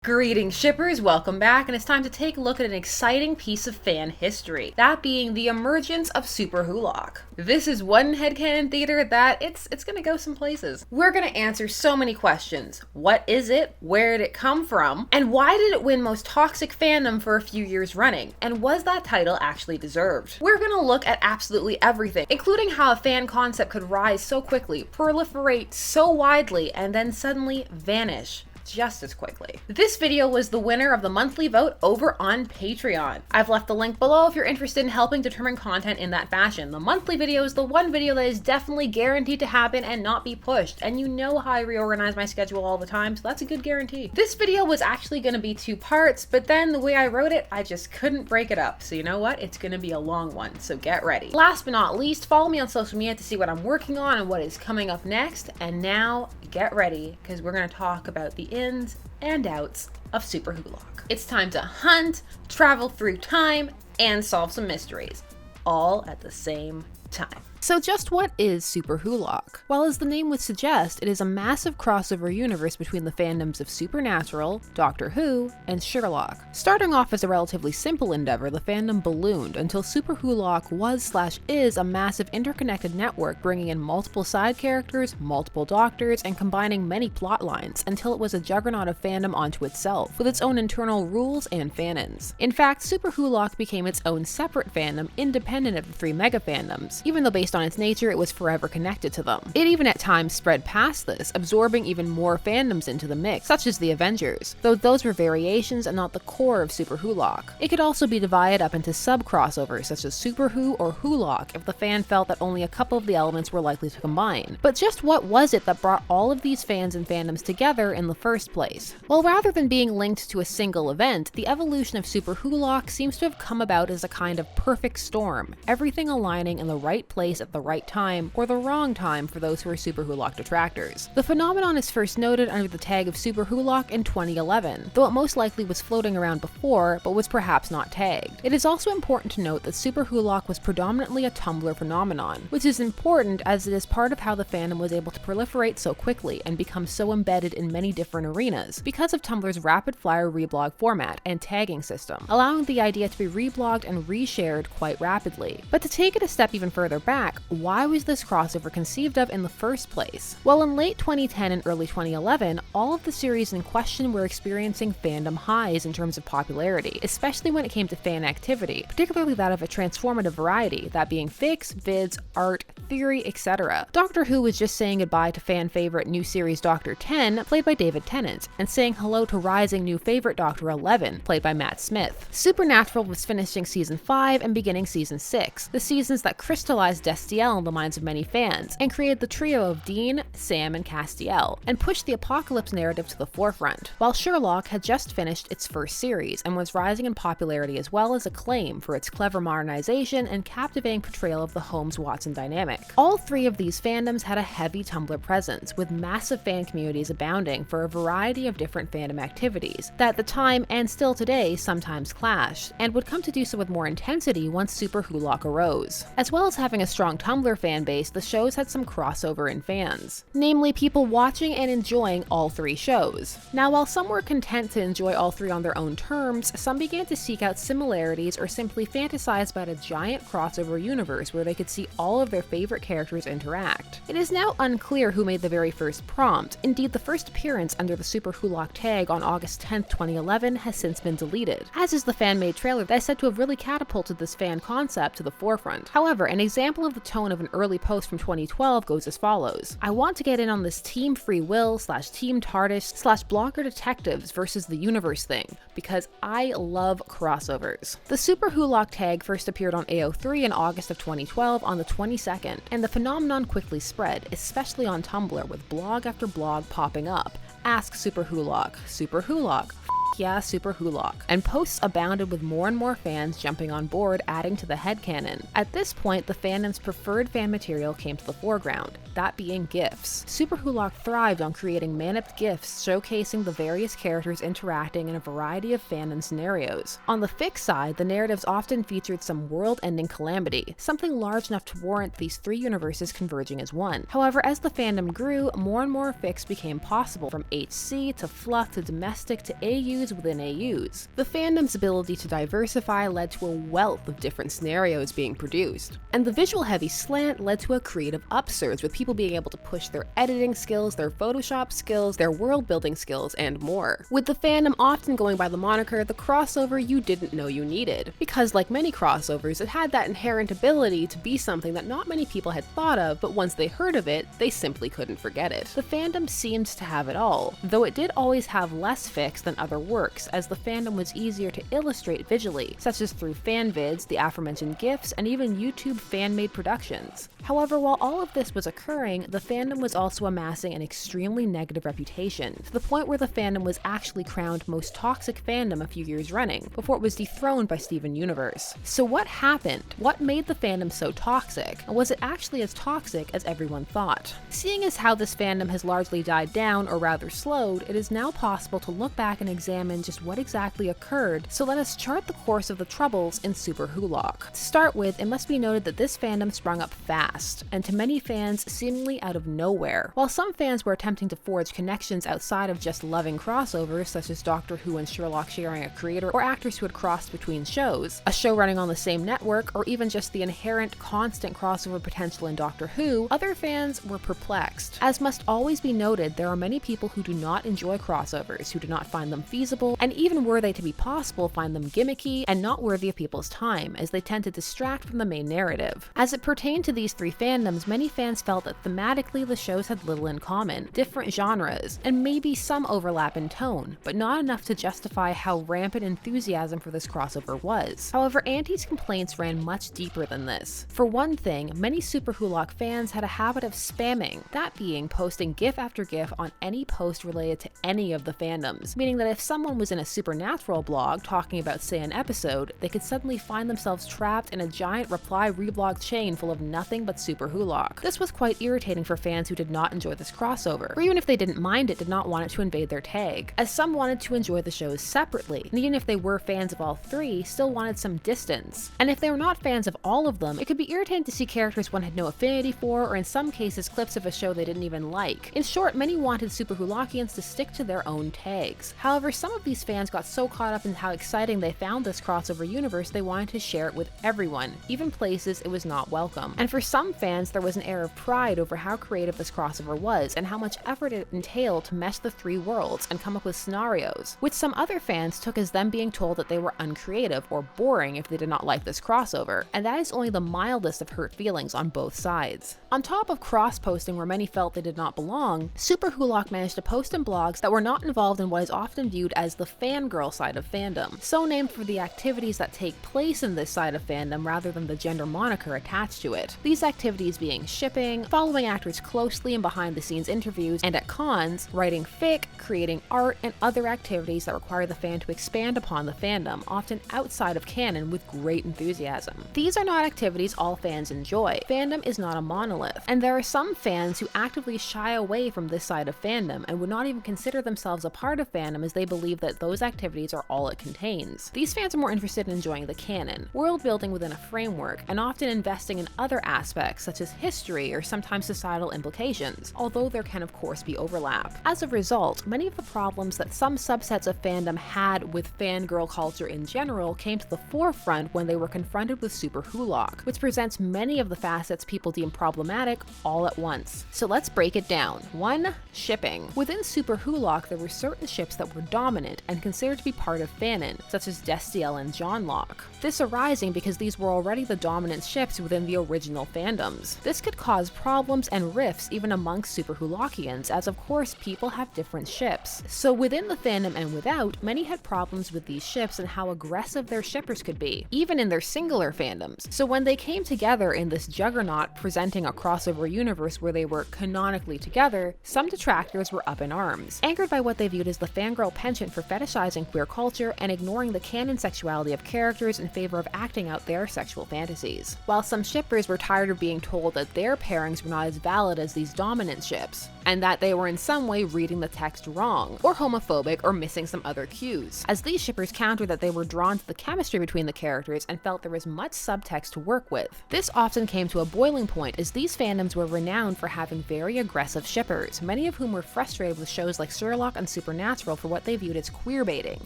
Greetings shippers, welcome back, and it's time to take a look at an exciting piece of fan history, that being the emergence of SuperWhoLock. This is one headcanon theater that it's gonna go some places. We're gonna answer so many questions. What is it? Where did it come from? And why did it win Most Toxic Fandom for a few years running? And was that title actually deserved? We're gonna look at absolutely everything, including how a fan concept could rise so quickly, proliferate so widely, and then suddenly vanish just as quickly. This video was the winner of the monthly vote over on Patreon. I've left the link below if you're interested in helping determine content in that fashion. The monthly video is the one video that is definitely guaranteed to happen and not be pushed, and you know how I reorganize my schedule all the time, so that's a good guarantee. This video was actually going to be 2 parts, but then the way I wrote it, I just couldn't break it up. So you know what? It's going to be a long one, so get ready. Last but not least, follow me on social media to see what I'm working on and what is coming up next. And now, get ready, because we're going to talk about the ins and outs of SuperWhoLock. It's time to hunt, travel through time, and solve some mysteries, all at the same time. So just what is SuperWhoLock? Well, as the name would suggest, it is a massive crossover universe between the fandoms of Supernatural, Doctor Who, and Sherlock. Starting off as a relatively simple endeavor, the fandom ballooned until SuperWhoLock was/is a massive interconnected network bringing in multiple side characters, multiple doctors, and combining many plot lines until it was a juggernaut of fandom onto itself, with its own internal rules and fanons. In fact, SuperWhoLock became its own separate fandom independent of the 3 mega fandoms, even though based on its nature, it was forever connected to them. It even at times spread past this, absorbing even more fandoms into the mix, such as the Avengers, though those were variations and not the core of SuperWhoLock. It could also be divided up into sub-crossovers, such as SuperWho or WhoLock, if the fan felt that only a couple of the elements were likely to combine. But just what was it that brought all of these fans and fandoms together in the first place? Well, rather than being linked to a single event, the evolution of SuperWhoLock seems to have come about as a kind of perfect storm, everything aligning in the right place at the right time, or the wrong time for those who are SuperWhoLock detractors. The phenomenon is first noted under the tag of SuperWhoLock in 2011, though it most likely was floating around before, but was perhaps not tagged. It is also important to note that SuperWhoLock was predominantly a Tumblr phenomenon, which is important as it is part of how the fandom was able to proliferate so quickly and become so embedded in many different arenas, because of Tumblr's rapid-fire reblog format and tagging system, allowing the idea to be reblogged and reshared quite rapidly. But to take it a step even further back, why was this crossover conceived of in the first place? Well, in late 2010 and early 2011, all of the series in question were experiencing fandom highs in terms of popularity, especially when it came to fan activity, particularly that of a transformative variety, that being fics, vids, art, theory, etc. Doctor Who was just saying goodbye to fan favorite new series Doctor 10, played by David Tennant, and saying hello to rising new favorite Doctor 11, played by Matt Smith. Supernatural was finishing season 5 and beginning season 6, the seasons that crystallized Destiel in the minds of many fans, and created the trio of Dean, Sam, and Castiel, and pushed the apocalypse narrative to the forefront, while Sherlock had just finished its first series and was rising in popularity as well as acclaim for its clever modernization and captivating portrayal of the Holmes-Watson dynamic. All 3 of these fandoms had a heavy Tumblr presence, with massive fan communities abounding for a variety of different fandom activities that at the time and still today sometimes clashed, and would come to do so with more intensity once SuperWhoLock arose. As well as having a strong Tumblr fan base, the shows had some crossover in fans, namely people watching and enjoying all 3 shows. Now, while some were content to enjoy all 3 on their own terms, some began to seek out similarities or simply fantasize about a giant crossover universe where they could see all of their favorite characters interact. It is now unclear who made the very first prompt. Indeed, the first appearance under the SuperWhoLock tag on August 10th, 2011 has since been deleted, as is the fan-made trailer that is said to have really catapulted this fan concept to the forefront. However, an example of the tone of an early post from 2012 goes as follows: I want to get in on this Team Free Will / Team TARDIS / Blocker Detectives versus the Universe thing, because I love crossovers. The SuperWhoLock tag first appeared on AO3 in August of 2012 on the 22nd, and the phenomenon quickly spread, especially on Tumblr, with blog after blog popping up. Ask SuperWhoLock, SuperWhoLock, yeah, SuperWhoLock, and posts abounded with more and more fans jumping on board, adding to the headcanon. At this point, the fandom's preferred fan material came to the foreground, that being GIFs. SuperWhoLock thrived on creating man-up GIFs showcasing the various characters interacting in a variety of fandom scenarios. On the fic side, the narratives often featured some world-ending calamity, something large enough to warrant these three universes converging as one. However, as the fandom grew, more and more fics became possible, from HC to fluff to domestic to AUs within AUs. The fandom's ability to diversify led to a wealth of different scenarios being produced, and the visual-heavy slant led to a creative upsurge, with people being able to push their editing skills, their Photoshop skills, their world-building skills, and more. With the fandom often going by the moniker the crossover you didn't know you needed, because like many crossovers, it had that inherent ability to be something that not many people had thought of, but once they heard of it, they simply couldn't forget it. The fandom seemed to have it all, though it did always have less fics than other works, as the fandom was easier to illustrate visually, such as through fan vids, the aforementioned GIFs, and even YouTube fan-made productions. However, while all of this was occurring, the fandom was also amassing an extremely negative reputation, to the point where the fandom was actually crowned most toxic fandom a few years running, before it was dethroned by Steven Universe. So what happened? What made the fandom so toxic? And was it actually as toxic as everyone thought? Seeing as how this fandom has largely died down, or rather slowed, it is now possible to look back and examine just what exactly occurred, so let us chart the course of the troubles in SuperWhoLock. To start with, it must be noted that this fandom sprung up fast, and to many fans seemingly out of nowhere. While some fans were attempting to forge connections outside of just loving crossovers, such as Doctor Who and Sherlock sharing a creator, or actors who had crossed between shows, a show running on the same network, or even just the inherent constant crossover potential in Doctor Who, other fans were perplexed. As must always be noted, there are many people who do not enjoy crossovers, who do not find them feasible, and even were they to be possible, find them gimmicky and not worthy of people's time, as they tend to distract from the main narrative. As it pertained to these three fandoms, many fans felt that thematically the shows had little in common, different genres, and maybe some overlap in tone, but not enough to justify how rampant enthusiasm for this crossover was. However, Auntie's complaints ran much deeper than this. For one thing, many SuperWhoLock fans had a habit of spamming, that being posting GIF after GIF on any post related to any of the fandoms, meaning that if someone was in a Supernatural blog talking about, say, an episode, they could suddenly find themselves trapped in a giant reply-reblog chain full of nothing but SuperWhoLock. This was quite irritating for fans who did not enjoy this crossover, or even if they didn't mind it, did not want it to invade their tag, as some wanted to enjoy the shows separately, and even if they were fans of all three, still wanted some distance. And if they were not fans of all of them, it could be irritating to see characters one had no affinity for, or in some cases clips of a show they didn't even like. In short, many wanted SuperWhoLockians to stick to their own tags. However, some of these fans got so caught up in how exciting they found this crossover universe they wanted to share it with everyone, even places it was not welcome. And for some fans, there was an air of pride over how creative this crossover was, and how much effort it entailed to mesh the three worlds and come up with scenarios, which some other fans took as them being told that they were uncreative or boring if they did not like this crossover, and that is only the mildest of hurt feelings on both sides. On top of cross-posting where many felt they did not belong, SuperWhoLock managed to post in blogs that were not involved in what is often viewed as the fangirl side of fandom, so named for the activities that take place in this side of fandom rather than the gender moniker attached to it. These activities being shipping, following actors closely in behind-the-scenes interviews, and at cons, writing fic, creating art, and other activities that require the fan to expand upon the fandom, often outside of canon with great enthusiasm. These are not activities all fans enjoy. Fandom is not a monolith, and there are some fans who actively shy away from this side of fandom and would not even consider themselves a part of fandom as they believe that those activities are all it contains. These fans are more interested in enjoying the canon, world building within a framework, and often investing in other aspects such as history or sometimes societal implications, although there can of course be overlap. As a result, many of the problems that some subsets of fandom had with fangirl culture in general came to the forefront when they were confronted with SuperWhoLock, which presents many of the facets people deem problematic all at once. So let's break it down. 1. Shipping. Within SuperWhoLock, there were certain ships that were dominant and considered to be part of fanon, such as Destiel and Johnlock. This arising because these were already the dominant ships within the original fandoms. This could cause problems and rifts even amongst SuperWhoLockians, as of course people have different ships. So within the fandom and without, many had problems with these ships and how aggressive their shippers could be, even in their singular fandoms. So when they came together in this juggernaut presenting a crossover universe where they were canonically together, some detractors were up in arms, anchored by what they viewed as the fangirl penchant penchant for fetishizing queer culture and ignoring the canon sexuality of characters in favor of acting out their sexual fantasies. While some shippers were tired of being told that their pairings were not as valid as these dominant ships, and that they were in some way reading the text wrong, or homophobic, or missing some other cues, as these shippers countered that they were drawn to the chemistry between the characters and felt there was much subtext to work with. This often came to a boiling point as these fandoms were renowned for having very aggressive shippers, many of whom were frustrated with shows like Sherlock and Supernatural for what they viewed as queerbaiting,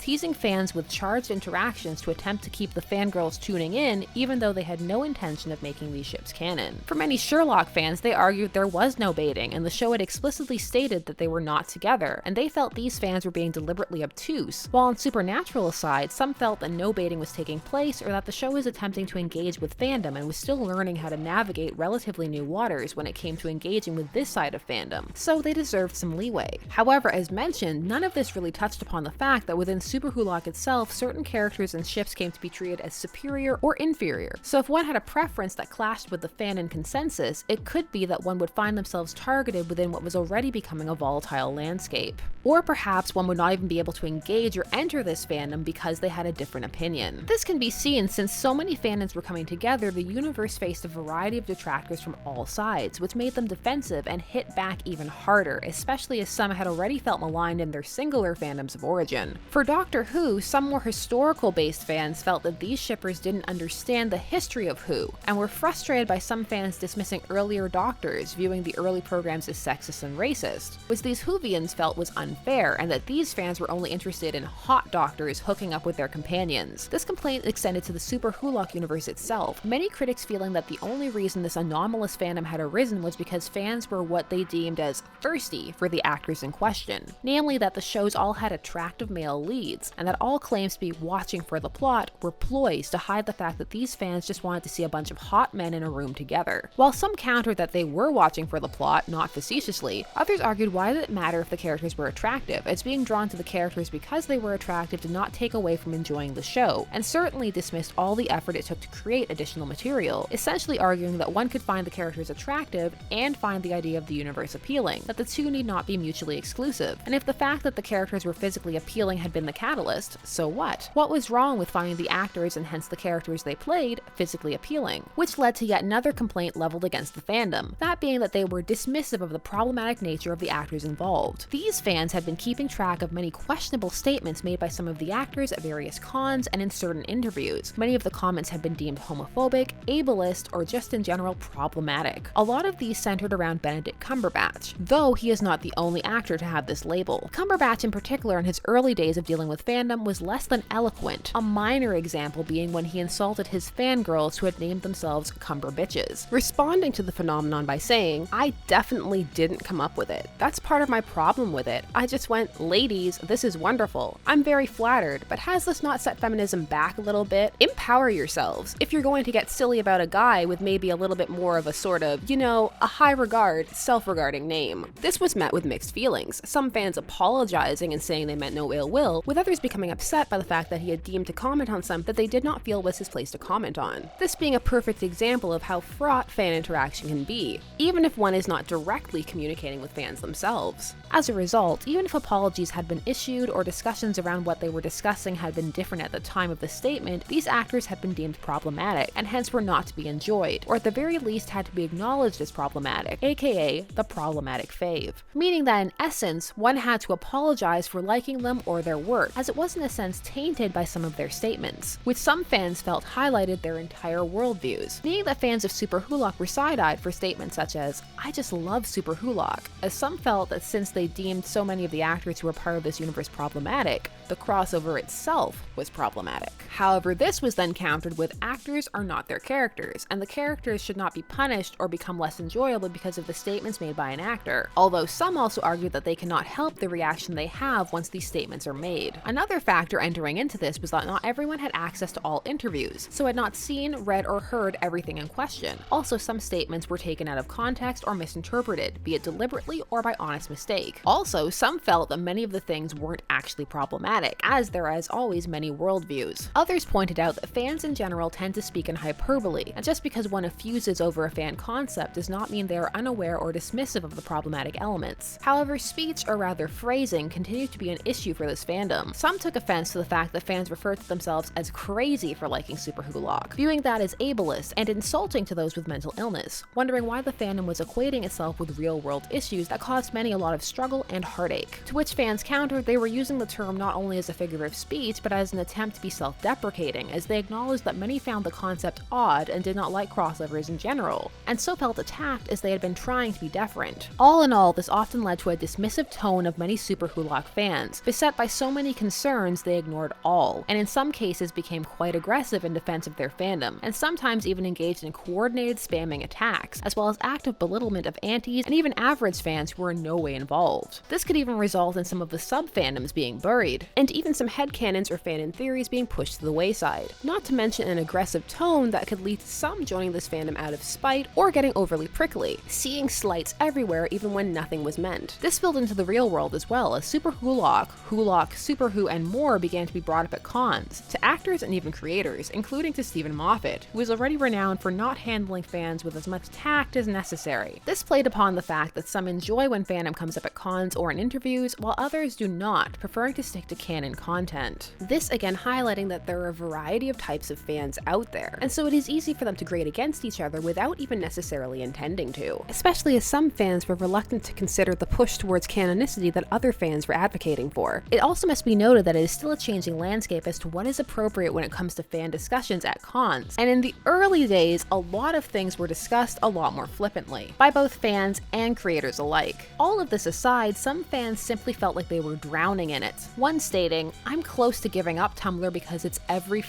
teasing fans with charged interactions to attempt to keep the fangirls tuning in even though they had no intention of making these ships canon. For many Sherlock fans, they argued there was no baiting and the show had explicitly stated that they were not together, and they felt these fans were being deliberately obtuse, while on Supernatural aside, some felt that no baiting was taking place or that the show was attempting to engage with fandom and was still learning how to navigate relatively new waters when it came to engaging with this side of fandom, so they deserved some leeway. However, as mentioned, none of this really touched upon the fact that within SuperWhoLock itself, certain characters and ships came to be treated as superior or inferior, so if one had a preference that clashed with the fanon consensus, it could be that one would find themselves targeted within what was already becoming a volatile landscape. Or perhaps one would not even be able to engage or enter this fandom because they had a different opinion. This can be seen since so many fandoms were coming together, the universe faced a variety of detractors from all sides, which made them defensive and hit back even harder, especially as some had already felt maligned in their singular fandoms of origin. For Doctor Who, some more historical-based fans felt that these shippers didn't understand the history of Who, and were frustrated by some fans dismissing earlier Doctors, viewing the early programs as sexist and racist, which these Whovians felt was unfair, and that these fans were only interested in hot Doctors hooking up with their companions. This complaint extended to the SuperWhoLock universe itself, many critics feeling that the only reason this anomalous fandom had arisen was because fans were what they deemed as thirsty for the actors in question, namely that the shows all had attractive male leads, and that all claims to be watching for the plot were ploys to hide the fact that these fans just wanted to see a bunch of hot men in a room together. While some countered that they were watching for the plot, not facetiously, others argued why did it matter if the characters were attractive, as being drawn to the characters because they were attractive did not take away from enjoying the show, and certainly dismissed all the effort it took to create additional material, essentially arguing that one could find the characters attractive and find the idea of the universe appealing, that the two need not be mutually exclusive, and if the fact that the characters were physically appealing had been the catalyst, so what? What was wrong with finding the actors, and hence the characters they played, physically appealing? Which led to yet another complaint leveled against the fandom, that being that they were dismissive of the problematic nature of the actors involved. These fans had been keeping track of many questionable statements made by some of the actors at various cons and in certain interviews. Many of the comments had been deemed homophobic, ableist, or just in general problematic. A lot of these centered around Benedict Cumberbatch, though he is not the only actor to have this label. Cumberbatch in particular in his early days of dealing with fandom was less than eloquent, a minor example being when he insulted his fangirls who had named themselves Cumberbitches, responding to the phenomenon by saying, "I definitely didn't come up with it. That's part of my problem with it. I just went, ladies, this is wonderful. I'm very flattered, but has this not set feminism back a little bit? Empower yourselves. If you're going to get silly about a guy with maybe a little bit more of a sort of, you know, a high regard, self-regarding name." This was met with mixed feelings, some fans apologizing and saying they meant no ill will, with others becoming upset by the fact that he had deemed to comment on something that they did not feel was his place to comment on. This being a perfect example of how fraught fan interaction can be, even if one is not directly communicating with fans themselves. As a result, even if apologies had been issued or discussions around what they were discussing had been different at the time of the statement, these actors had been deemed problematic, and hence were not to be enjoyed, or at the very least had to be acknowledged as problematic, aka the problematic fave. Meaning that in essence, one had to apologize for liking them or their work, as it was in a sense tainted by some of their statements, which some fans felt highlighted their entire worldviews, meaning that fans of SuperWhoLock were side-eyed for statements such as, "I just love SuperWhoLock," as some felt that since they deemed so many of the actors who were part of this universe problematic, the crossover itself was problematic. However, this was then countered with actors are not their characters, and the characters should not be punished or become less enjoyable because of the statements made by an actor, although some also argued that they cannot help the reaction they have once these statements are made. Another factor entering into this was that not everyone had access to all interviews, so had not seen, read, or heard everything in question. Also, some statements were taken out of context or misinterpreted, be it deliberately or by honest mistake. Also, some felt that many of the things weren't actually problematic, as there are as always many worldviews. Others pointed out that fans in general tend to speak in hyperbole, and just because one effuses over a fan concept does not mean they are unaware or dismissive of the problematic elements. However, speech, or rather phrasing, continues to be an issue for this fandom. Some took offense to the fact that fans referred to themselves as crazy for liking SuperWhoLock, viewing that as ableist and insulting to those with mental illness, wondering why the fandom was equating itself with real-world issues that caused many a lot of struggle and heartache. To which fans countered they were using the term not only as a figure of speech, but as an attempt to be self-deprecating, as they acknowledged that many found the concept odd and did not like crossovers in general, and so felt attacked as they had been trying to be deferent. All in all, this often led to a dismissive tone of many SuperWhoLock fans, beset by so many concerns they ignored all, and in some cases became quite aggressive in defense of their fandom, and sometimes even engaged in coordinated spamming attacks, as well as active belittlement of antis and even average fans who were in no way involved. This could even result in some of the sub-fandoms being buried, and even some headcanons or fanon theories being pushed to the wayside. Not to mention an aggressive tone that could lead to some joining this fandom out of spite or getting overly prickly, seeing slights everywhere even when nothing was meant. This spilled into the real world as well, as SuperWhoLock, WhoLock, SuperWho, and more began to be brought up at cons, to actors and even creators, including to Stephen Moffat, who is already renowned for not handling fans with as much tact as necessary. This played upon the fact that some enjoy when fandom comes up at cons or in interviews, while others do not, preferring to stick to canon content. This again highlighting that there are a variety of types of fans out there, and so it is easy for them to grade against each other without even necessarily intending to, especially as some fans were reluctant to consider the push towards canonicity that other fans were advocating for. It also must be noted that it is still a changing landscape as to what is appropriate when it comes to fan discussions at cons, and in the early days, a lot of things were discussed a lot more flippantly, by both fans and creators alike. All of this aside, some fans simply felt like they were drowning in it, one stating, "I'm close to giving up Tumblr because it's every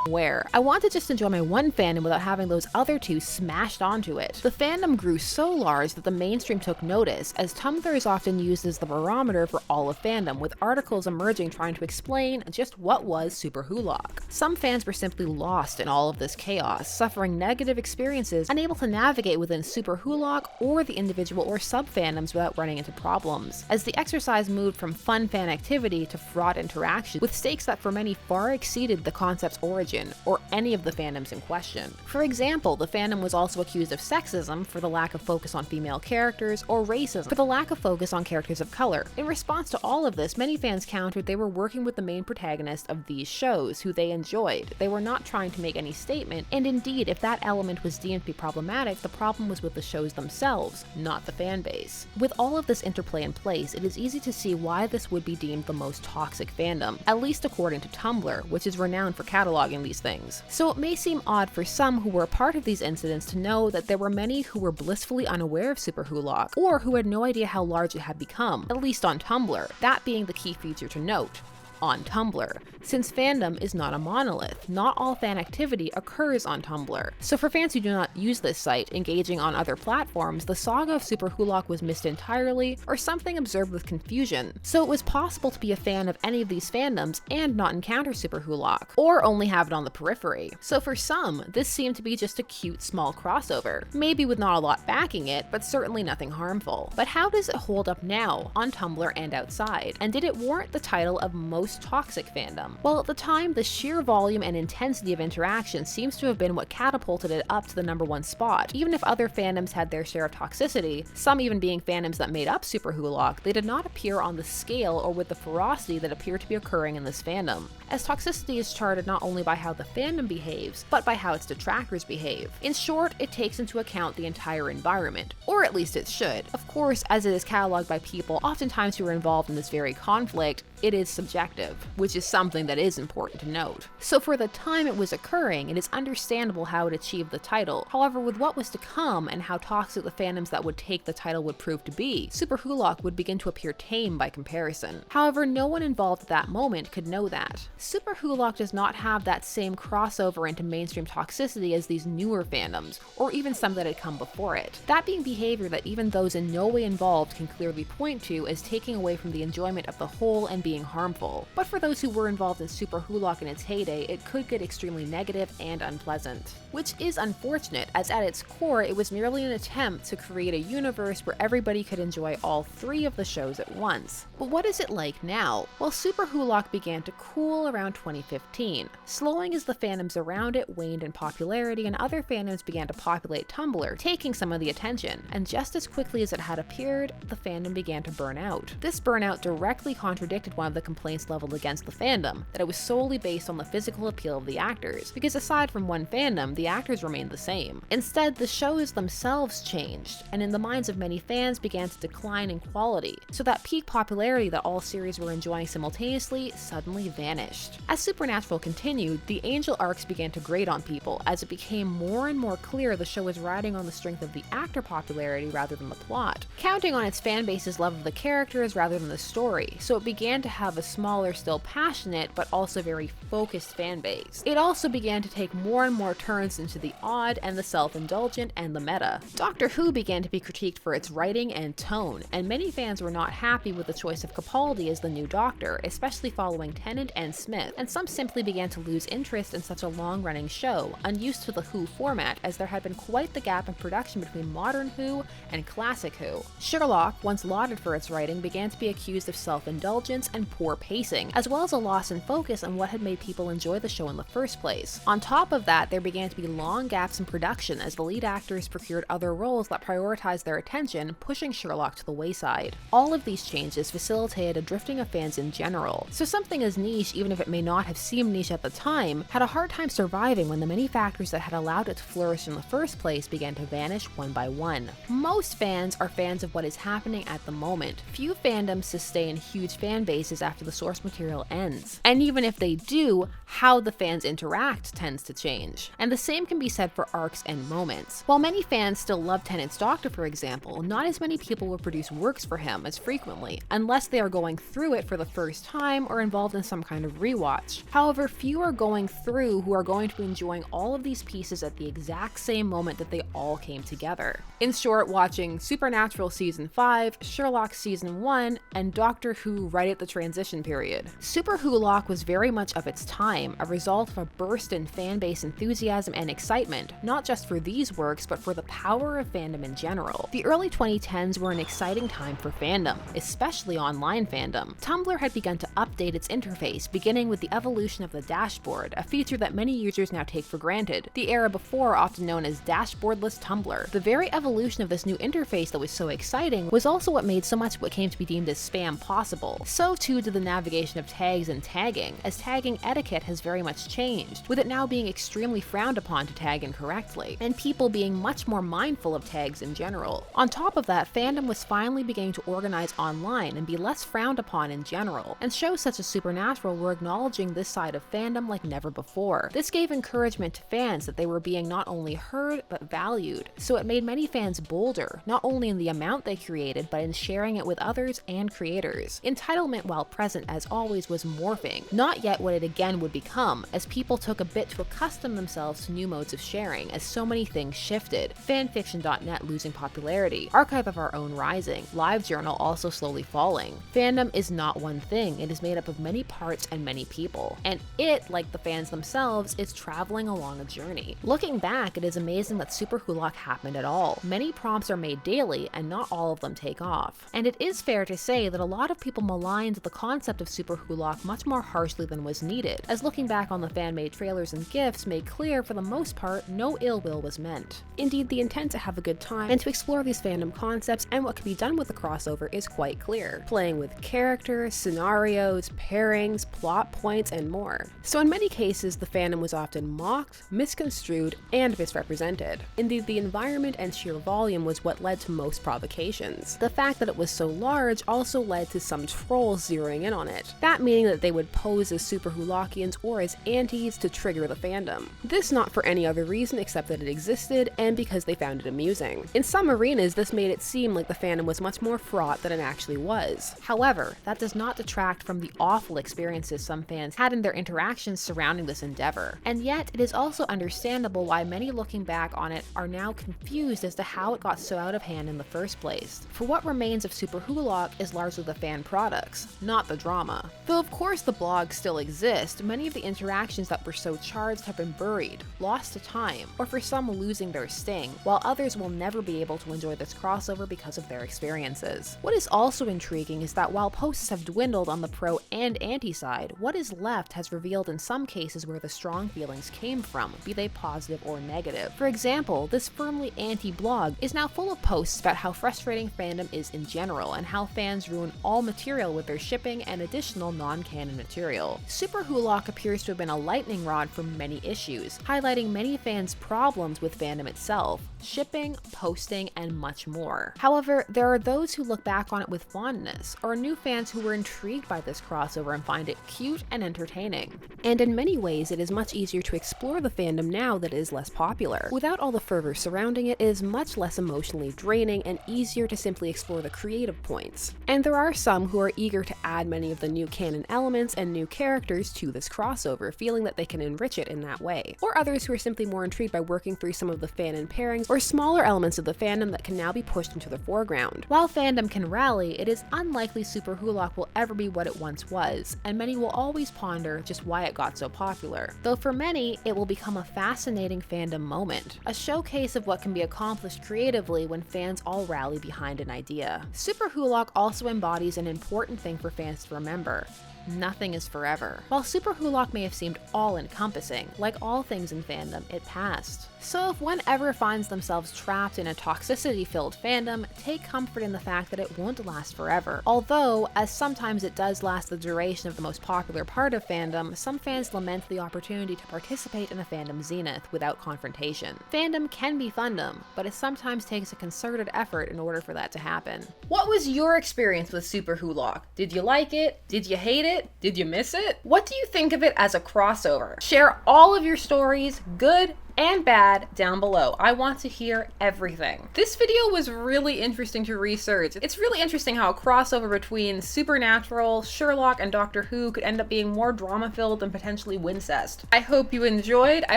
where I want to just enjoy my one fandom without having those other two smashed onto it." The fandom grew so large that the mainstream took notice, as Tumblr is often used as the barometer for all of fandom, with articles emerging trying to explain just what was SuperWhoLock. Some fans were simply lost in all of this chaos, suffering negative experiences, unable to navigate within SuperWhoLock or the individual or sub-fandoms without running into problems, as the exercise moved from fun fan activity to fraught interaction, with stakes that for many far exceeded the concept's origin or any of the fandoms in question. For example, the fandom was also accused of sexism for the lack of focus on female characters, or racism for the lack of focus on characters of color. In response to all of this, many fans countered they were working with the main protagonist of these shows, who they enjoyed. They were not trying to make any statement, and indeed, if that element was deemed to be problematic, the problem was with the shows themselves, not the fan base. With all of this interplay in place, it is easy to see why this would be deemed the most toxic fandom, at least according to Tumblr, which is renowned for cataloging these things. So it may seem odd for some who were a part of these incidents to know that there were many who were blissfully unaware of SuperWhoLock, or who had no idea how large it had become, at least on Tumblr, that being the key feature to note. On Tumblr, since fandom is not a monolith, not all fan activity occurs on Tumblr. So for fans who do not use this site, engaging on other platforms, the saga of SuperWhoLock was missed entirely, or something observed with confusion. So it was possible to be a fan of any of these fandoms and not encounter SuperWhoLock, or only have it on the periphery. So for some, this seemed to be just a cute small crossover, maybe with not a lot backing it, but certainly nothing harmful. But how does it hold up now, on Tumblr and outside? And did it warrant the title of most toxic fandom? Well, at the time, the sheer volume and intensity of interaction seems to have been what catapulted it up to the #1 spot. Even if other fandoms had their share of toxicity, some even being fandoms that made up SuperWhoLock, they did not appear on the scale or with the ferocity that appeared to be occurring in this fandom, as toxicity is charted not only by how the fandom behaves, but by how its detractors behave. In short, it takes into account the entire environment, or at least it should. Of course, as it is cataloged by people oftentimes who are involved in this very conflict, it is subjective, which is something that is important to note. So for the time it was occurring, it is understandable how it achieved the title. However, with what was to come and how toxic the fandoms that would take the title would prove to be, SuperWhoLock would begin to appear tame by comparison. However, no one involved at that moment could know that. SuperWhoLock does not have that same crossover into mainstream toxicity as these newer fandoms, or even some that had come before it. That being behavior that even those in no way involved can clearly point to as taking away from the enjoyment of the whole and being harmful. But for those who were involved in SuperWhoLock in its heyday, it could get extremely negative and unpleasant. Which is unfortunate, as at its core, it was merely an attempt to create a universe where everybody could enjoy all three of the shows at once. But what is it like now? Well, SuperWhoLock began to cool around 2015, slowing as the fandoms around it waned in popularity and other fandoms began to populate Tumblr, taking some of the attention, and just as quickly as it had appeared, the fandom began to burn out. This burnout directly contradicted fact one of the complaints leveled against the fandom, that it was solely based on the physical appeal of the actors, because aside from one fandom, the actors remained the same. Instead, the shows themselves changed, and in the minds of many fans began to decline in quality, so that peak popularity that all series were enjoying simultaneously suddenly vanished. As Supernatural continued, the Angel arcs began to grate on people, as it became more and more clear the show was riding on the strength of the actor popularity rather than the plot, counting on its fanbase's love of the characters rather than the story, so it began to have a smaller, still passionate, but also very focused fanbase. It also began to take more and more turns into the odd and the self-indulgent and the meta. Doctor Who began to be critiqued for its writing and tone, and many fans were not happy with the choice of Capaldi as the new Doctor, especially following Tennant and Smith, and some simply began to lose interest in such a long-running show, unused to the Who format, as there had been quite the gap in production between modern Who and classic Who. Sherlock, once lauded for its writing, began to be accused of self-indulgence and poor pacing, as well as a loss in focus on what had made people enjoy the show in the first place. On top of that, there began to be long gaps in production as the lead actors procured other roles that prioritized their attention, pushing Sherlock to the wayside. All of these changes facilitated a drifting of fans in general, so something as niche, even if it may not have seemed niche at the time, had a hard time surviving when the many factors that had allowed it to flourish in the first place began to vanish one by one. Most fans are fans of what is happening at the moment. Few fandoms sustain huge fan bases after the source material ends, and even if they do, how the fans interact tends to change. And the same can be said for arcs and moments. While many fans still love Tennant's Doctor, for example, not as many people will produce works for him as frequently, unless they are going through it for the first time or involved in some kind of rewatch. However, few are going through who are going to be enjoying all of these pieces at the exact same moment that they all came together. In short, watching Supernatural Season 5, Sherlock Season 1, and Doctor Who right at the transition period. SuperWhoLock was very much of its time, a result of a burst in fanbase enthusiasm and excitement, not just for these works, but for the power of fandom in general. The early 2010s were an exciting time for fandom, especially online fandom. Tumblr had begun to update its interface, beginning with the evolution of the dashboard, a feature that many users now take for granted, the era before often known as dashboardless Tumblr. The very evolution of this new interface that was so exciting was also what made so much what came to be deemed as spam possible. So too did the navigation of tags and tagging, as tagging etiquette has very much changed, with it now being extremely frowned upon to tag incorrectly, and people being much more mindful of tags in general. On top of that, fandom was finally beginning to organize online and be less frowned upon in general, and shows such as Supernatural were acknowledging this side of fandom like never before. This gave encouragement to fans that they were being not only heard, but valued, so it made many fans bolder, not only in the amount they created, but in sharing it with others and creators. Entitlement, while present as always, was morphing, not yet what it again would become, as people took a bit to accustom themselves to new modes of sharing, as so many things shifted. Fanfiction.net losing popularity, Archive of Our Own rising, LiveJournal also slowly falling. Fandom is not one thing, it is made up of many parts and many people, and it, like the fans themselves, is traveling along a journey. Looking back, it is amazing that SuperWhoLock happened at all. Many prompts are made daily, and not all of them take off. And it is fair to say that a lot of people maligned the concept of SuperWhoLock much more harshly than was needed, as looking back on the fan-made trailers and GIFs made clear, for the most part, no ill will was meant. Indeed, the intent to have a good time and to explore these fandom concepts and what can be done with the crossover is quite clear, playing with characters, scenarios, pairings, plot points, and more. So in many cases, the fandom was often mocked, misconstrued, and misrepresented. Indeed, the environment and sheer volume was what led to most provocations. The fact that it was so large also led to some trolls zeroing in on it, that meaning that they would pose as SuperWhoLockians or as antis to trigger the fandom. This not for any other reason except that it existed, and because they found it amusing. In some arenas, this made it seem like the fandom was much more fraught than it actually was. However, that does not detract from the awful experiences some fans had in their interactions surrounding this endeavor. And yet, it is also understandable why many looking back on it are now confused as to how it got so out of hand in the first place. For what remains of SuperWhoLock is largely the fan products, not the drama. Though of course the blogs still exist, many of the interactions that were so charged have been buried, lost to time, or for some losing their sting, while others will never be able to enjoy this crossover because of their experiences. What is also intriguing is that while posts have dwindled on the pro and anti side, what is left has revealed in some cases where the strong feelings came from, be they positive or negative. For example, this firmly anti-blog is now full of posts about how frustrating fandom is in general and how fans ruin all material with their shipping and additional non-canon material. SuperWhoLock appears to have been a lightning rod for many issues, highlighting many fans' problems with fandom itself, shipping, posting, and much more. However, there are those who look back on it with fondness, or new fans who were intrigued by this crossover and find it cute and entertaining. And in many ways, it is much easier to explore the fandom now that it is less popular. Without all the fervor surrounding it, it is much less emotionally draining and easier to simply explore the creative points. And there are some who are eager to add many of the new canon elements and new characters to this crossover, feeling that they can enrich it in that way. Or others who are simply more intrigued by working through some of the fanon pairings or smaller elements of the fandom that can now be pushed into the foreground. While fandom can rally, it is unlikely SuperWhoLock will ever be what it once was, and many will always ponder just why it got so popular. Though for many, it will become a fascinating fandom moment, a showcase of what can be accomplished creatively when fans all rally behind an idea. SuperWhoLock also embodies an important thing for fans to remember. Nothing is forever. While SuperWhoLock may have seemed all-encompassing, like all things in fandom, it passed. So if one ever finds themselves trapped in a toxicity-filled fandom, take comfort in the fact that it won't last forever. Although, as sometimes it does last the duration of the most popular part of fandom, some fans lament the opportunity to participate in a fandom zenith without confrontation. Fandom can be fundom, but it sometimes takes a concerted effort in order for that to happen. What was your experience with SuperWhoLock? Did you like it? Did you hate it? Did you miss it? What do you think of it as a crossover? Share all of your stories, good and bad, down below. I want to hear everything. This video was really interesting to research. It's really interesting how a crossover between Supernatural, Sherlock, and Doctor Who could end up being more drama-filled and potentially wincest. I hope you enjoyed. I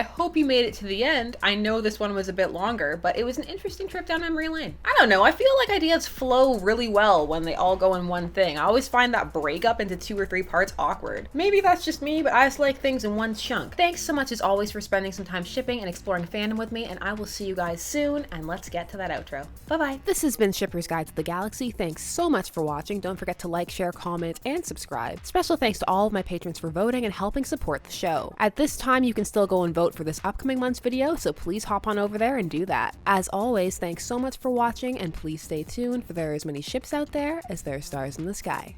hope you made it to the end. I know this one was a bit longer, but it was an interesting trip down memory lane. I don't know, I feel like ideas flow really well when they all go in one thing. I always find that breakup into 2 or 3 parts awkward. Maybe that's just me, but I just like things in one chunk. Thanks so much as always for spending some time shipping and exploring fandom with me, and I will see you guys soon, and let's get to that outro. Bye-bye. This has been Shipper's Guide to the Galaxy. Thanks so much for watching. Don't forget to like, share, comment, and subscribe. Special thanks to all of my patrons for voting and helping support the show. At this time, you can still go and vote for this upcoming month's video, so please hop on over there and do that. As always, thanks so much for watching, and please stay tuned, for there are as many ships out there as there are stars in the sky.